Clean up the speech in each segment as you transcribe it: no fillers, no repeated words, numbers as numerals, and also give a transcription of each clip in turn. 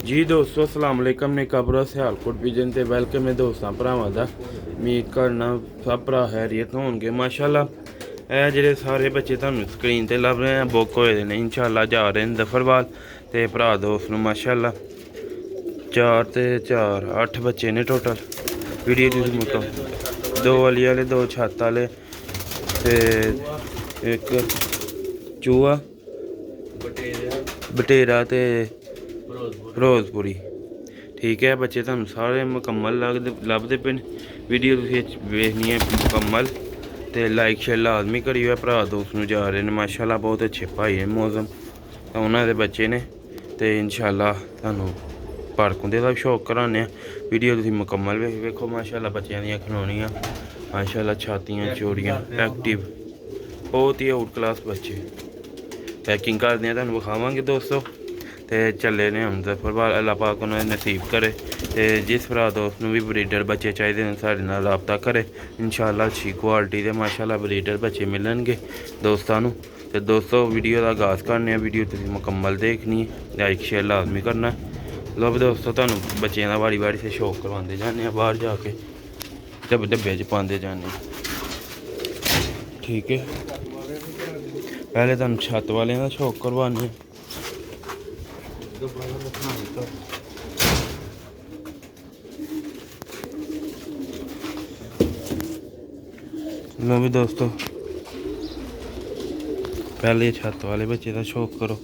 जी दोस्तों अस्सलाम वालेकुम ने कबरा सियालकोट विजन ते वेलकम है दोस्तों भरावां दा उम्मीद करना सब भरा खैरियत होणगे माशाल्लाह। ਇਹ ਜਿਹੜੇ ਸਾਰੇ ਬੱਚੇ ਤੁਹਾਨੂੰ ਸਕਰੀਨ ਤੇ ਲੱਭ ਰਹੇ ਆ ਬੁੱਕ ਹੋਏ ਨੇ ਇਨਸ਼ਾਅੱਲਾ ਜਾ ਰਹੇ ਨੇ ਦਫਰਵਾਲ ਤੇ ਭਰਾ ਦੋਸਤ ਨੂੰ ਮਾਸ਼ਾਅੱਲਾ 4 ਤੇ 4 8 ਬੱਚੇ ਨੇ ਟੋਟਲ ਵੀਡੀਓ ਦੀ ਮੁਕਮ ਦੋ ਵਾਲੀ ਵਾਲੇ ਦੋ ਛੱਤ ਵਾਲੇ ਤੇ ਇੱਕ ਚੂਹਾ ਬਟੇਰਾ ਤੇ ਫਿਰੋਜ਼ਪੁਰੀ ठीक है बच्चे तुम सारे मुकम्मल लभदे पे वीडियो वेखनी है मुकम्मल तो लाइक शेयर लाजमी करियो भरा दोस्त जा रहे हैं माशाल्लाह बहुत अच्छे भाई है मौसम तो उन्होंने बच्चे ने तो इंशाल्लाह तुहानू पार्कों का शौक कराने वीडियो तुम मुकम्मल वेखो माशाल्लाह बच्चों दी खिलौनियाँ माशाल्लाह छातियाँ चोड़ियाँ एक्टिव बहुत ही आउट क्लास बच्चे पैकिंग करते हैं तुहानू विखावांगे दोस्तों तो चले ने हम दफरवाल अल्लाह पाक उन्हें नसीब करे तो जिस भरा दोस्त भी ब्रीडर बच्चे चाहिए साढ़े नाल रबता करे इंशाल्लाह अच्छी क्वालिटी के माशाल्लाह ब्रीडर बच्चे मिलणगे दोस्तों तो दोस्तों वीडियो का आगाज़ करने वीडियो तुम मुकम्मल देखनी लाइक शेयर लाजमी करना। लो दोस्तों तुहानू बच्चों का वारी वारी से शौक करवाते जाने बाहर जाके डब्बे च पाते जाने ठीक है। पहले तुहानू छत वाले का शौक करवाने लो भी दोस्तों पहले छत वाले बच्चे का शौक करो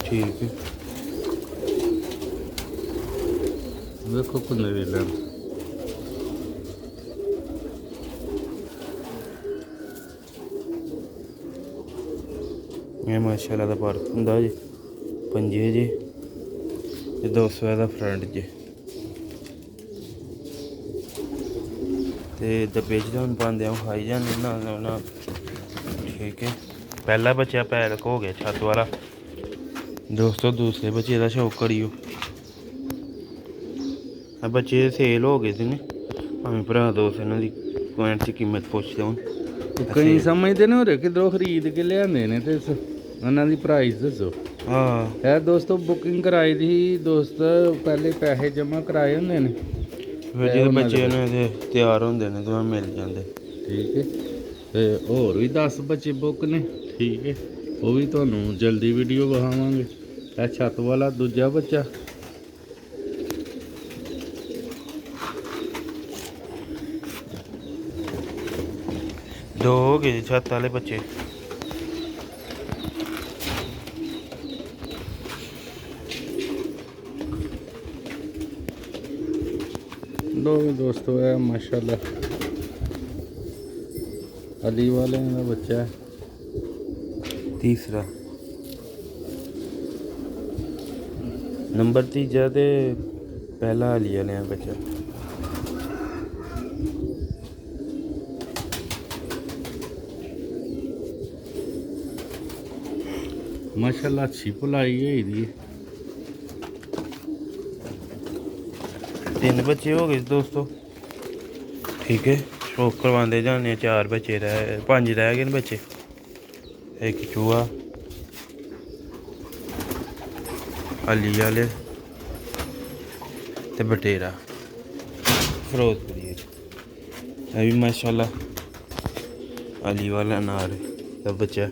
ठीक है। देखो कुंदे वेला ये माशाल्लाह दा पार्क हुंदा जी पंजे जी 200 का फ्रंट जी ते डब्बे च हम पाते खाई जाने ना ठीक है। पहला बच्चा पैक हो गया छत वाला दोस्तों दूसरे बच्चे का शौक करियो बच्चे सेल हो गए थे भावें भरा दोस्त इन्हों की कमेंट च कीमत पुछते हूँ कई समझते ने होरे किधरों खरीद के लियाने ने ते उन्होंने प्राइस दसो। हाँ यार दोस्तों बुकिंग कराई थी दोस्त पहले पैसे जमा कराए होंगे ने फिर जो बच्चे ने तैयार होंगे ने तो मिल जाते ठीक है। ते होर भी 10 बच्चे बुक ने ठीक है वो भी तुहानू जल्दी वीडियो विखावांगे। यह छत वाला दूजा बच्चा दो हो गए छत वाले बच्चे दो दोस्तों है माशाल्लाह अली वाले का बच्चा है तीसरा नंबर तीजा तो पहला अली वाले बच्चा माशाल्लाह अच्छी भलाई होई दी तीन बच्चे हो गए दोस्तों ठीक है शौक करवाते जाने 4 बच्चे रह 5 रह गए बच्चे एक चूहा अली वाले ते बटेरा फिरोजपुरी भी माशाल्लाह अली वाला नार सब बच्चा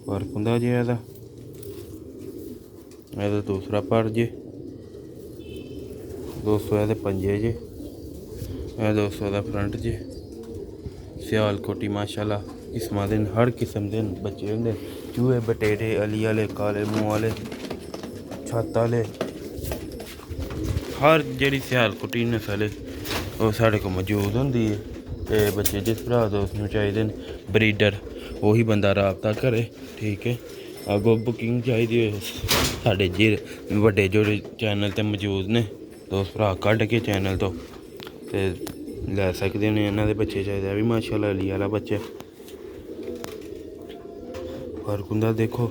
पार्क हुंदा जी ਇਹਦਾ दूसरा पार्क जी 200 ਇਹਦੇ पंजे जी 200 का फ्रंट जी सियालकोटी माशाल्लाह किस्मां दे हर किस्म के बच्चे होंगे चूहे बटेरे अली वाले काले मूँह वाले छत वाले हर जी सियालकोटी नस्ल वो साढ़े को मौजूद होंगी है ते बच्चे जिस भरा दोस्त नूं चाहिए ब्रीडर वही बंदा राबता करे ठीक है। अगों बुकिंग चाहिए साढ़े जी बड़े जो चैनल ते मौजूद ने दोस्त भरा कढ़ के चैनल तो लै सकते हैं इन्हों के बच्चे चाहिए भी माशाल्लाह अली वाला बच्चा फर्क हुंदा देखो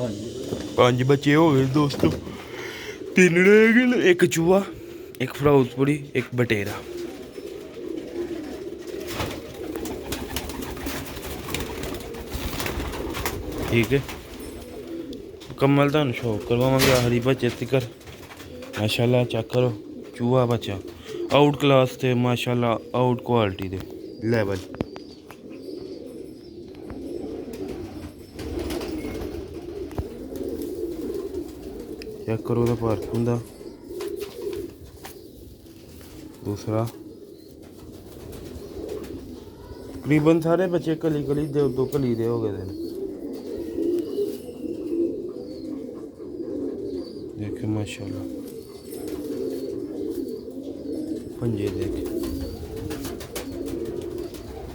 5 बच्चे हो गए दोस्तों, 3 रह गए, एक चूहा, एक फिरोजपुरी, एक बटेरा। ठीक है, मुकम्मल तुहानू शौक करवावांगे आखिरी बच्चे तिकर। माशाल्लाह चेक करो, चूहा बच्चा आउट क्लास ते माशाल्लाह आउट क्वालिटी दे लेवल। चेक करो ओह्दा फर्क होंदा। दूसरा तकरीबन सारे बच्चे कली कली दो कली दे हो गए थे। देखे माशाल्लाह, पंजे देख,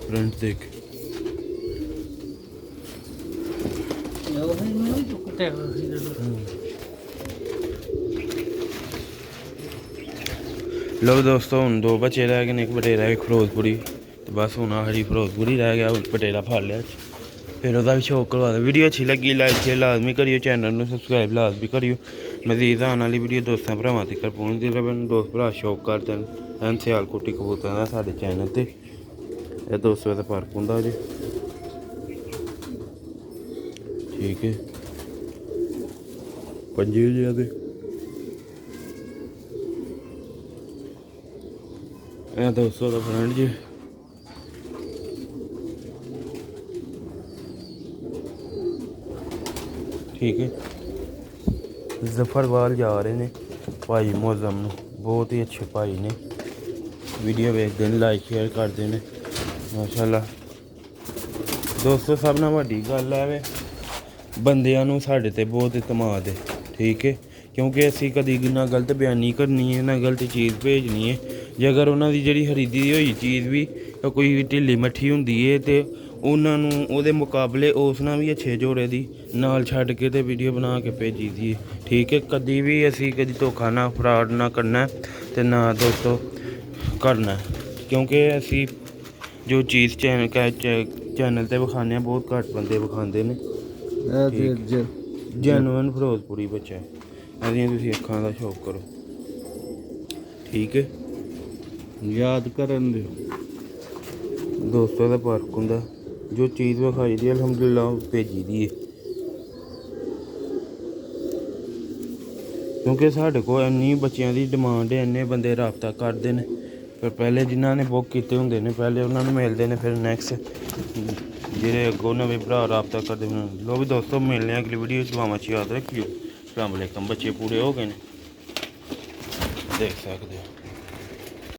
फ्रंट देख। लो दोस्तों, हुण 2 बच्चे रह गए, एक बटेरा एक फिरोजपुरी, तो बस हुण आखिरी फिरोजपुरी रह गया, बटेरा फड़ लिया। फिर ओह्दा भी शौक करवा दो। वीडियो अच्छी लगी लाइक शेयर लाजमी करियो, चैनल में सबसक्राइब लाजमी करियो। मजीद आने वाली वीडियो दोस्तों भरावां तक पहुँचती रहे। दोस्त भरा शौक करते हैं सियालकोटी कबूतर का साढ़े चैनल पर, यह 200 का फर्क होंगे जी। ठीक है, पंजे ज्यादा ਇਹ 200 ਦਾ ਫਰੈਂਡ ਜੀ। ਠੀਕ ਹੈ, ਜ਼ਫਰਵਾਲ ਜਾ ਰਹੇ ਨੇ ਭਾਈ ਮੌਜ਼ਮ ਨੂੰ, ਬਹੁਤ ਹੀ ਅੱਛੇ ਭਾਈ ਨੇ, ਵੀਡੀਓ ਵੇਖਦੇ ਨੇ, ਲਾਈਕ ਸ਼ੇਅਰ ਕਰਦੇ ਨੇ ਮਾਸ਼ਾਅੱਲਾ। ਦੋਸਤੋ ਸਭ ਨਾਲ ਵੱਡੀ ਗੱਲ ਹੈ ਵੇ ਬੰਦਿਆਂ ਨੂੰ ਸਾਡੇ ਤੇ ਬਹੁਤ ਇਤਮਾਦ ਹੈ। ਠੀਕ ਹੈ, ਕਿਉਂਕਿ ਅਸੀਂ ਕਦੀ ਨਾ ਗਲਤ ਬਿਆਨੀ ਕਰਨੀ ਹੈ ਨਾ ਗਲਤ ਚੀਜ਼ ਭੇਜਣੀ ਹੈ। ਜੇ ਅਗਰ ਉਹਨਾਂ ਦੀ ਜਿਹੜੀ ਖਰੀਦੀ ਹੋਈ ਚੀਜ਼ ਵੀ ਕੋਈ ਢਿੱਲੀ ਮੱਠੀ ਹੁੰਦੀ ਹੈ ਤੇ ਉਹਨਾਂ ਨੂੰ ਉਹਦੇ ਮੁਕਾਬਲੇ ਉਸ ਨਾਲ ਵੀ ਅੱਛੇ ਜੋੜੇ ਦੀ ਨਾਲ ਛੱਡ ਕੇ ਤੇ ਵੀਡੀਓ ਬਣਾ ਕੇ ਭੇਜੀ ਦੀ ਹੈ। ਠੀਕ ਹੈ, ਕਦੀ ਵੀ ਅਸੀਂ ਕਦੀ ਧੋਖਾ ਨਾ ਫਰਾਡ ਨਾ ਕਰਨਾ ਤੇ ਨਾ ਦੋਸਤੋ ਕਰਨਾ, ਕਿਉਂਕਿ ਅਸੀਂ ਜੋ ਚੀਜ਼ ਚੈਨਲ ਤੇ ਵਿਖਾਉਂਦੇ ਹਾਂ ਬਹੁਤ ਘੱਟ ਬੰਦੇ ਵਿਖਾਉਂਦੇ ਨੇ। ਜੈਨੂਅਨ ਫਿਰੋਜ਼ਪੁਰੀ ਬੱਚਾ, ਇਹਦੀਆਂ ਤੁਸੀਂ ਅੱਖਾਂ ਦਾ ਸ਼ੌਕ ਕਰੋ। ਠੀਕ ਹੈ, ਯਾਦ ਕਰਨ ਦਿਓ ਦੋਸਤੋ ਦਾ ਫਰਕ ਹੁੰਦਾ, ਜੋ ਚੀਜ਼ ਵਿਖਾਈ ਦੀ ਅਲਹਮਦੁਲਿਲਾ ਉਹ ਭੇਜੀ ਦੀ ਹੈ। ਕਿਉਂਕਿ ਸਾਡੇ ਕੋਲ ਇੰਨੀ ਬੱਚਿਆਂ ਦੀ ਡਿਮਾਂਡ ਹੈ, ਇੰਨੇ ਬੰਦੇ ਰਾਬਤਾ ਕਰਦੇ ਨੇ, ਫਿਰ ਪਹਿਲੇ ਜਿਨ੍ਹਾਂ ਨੇ ਬੁੱਕ ਕੀਤੇ ਹੁੰਦੇ ਨੇ ਪਹਿਲੇ ਉਹਨਾਂ ਨੂੰ ਮਿਲਦੇ ਨੇ, ਫਿਰ ਨੈਕਸਟ ਜਿਹੜੇ ਅੱਗੋਂ ਨਵੇਂ ਭਰਾ ਰਾਬਤਾ ਕਰਦੇ ਨੇ। ਲੋ ਵੀ ਦੋਸਤੋ ਮਿਲਨੇ ਆ ਅਗਲੀ ਵੀਡੀਓ 'ਚ, ਦੁਆਵਾਂ 'ਚ ਯਾਦ ਰੱਖਿਓ। अस्सलाम वालेकुम, बच्चे पूरे हो गए ने, देख सकते हो।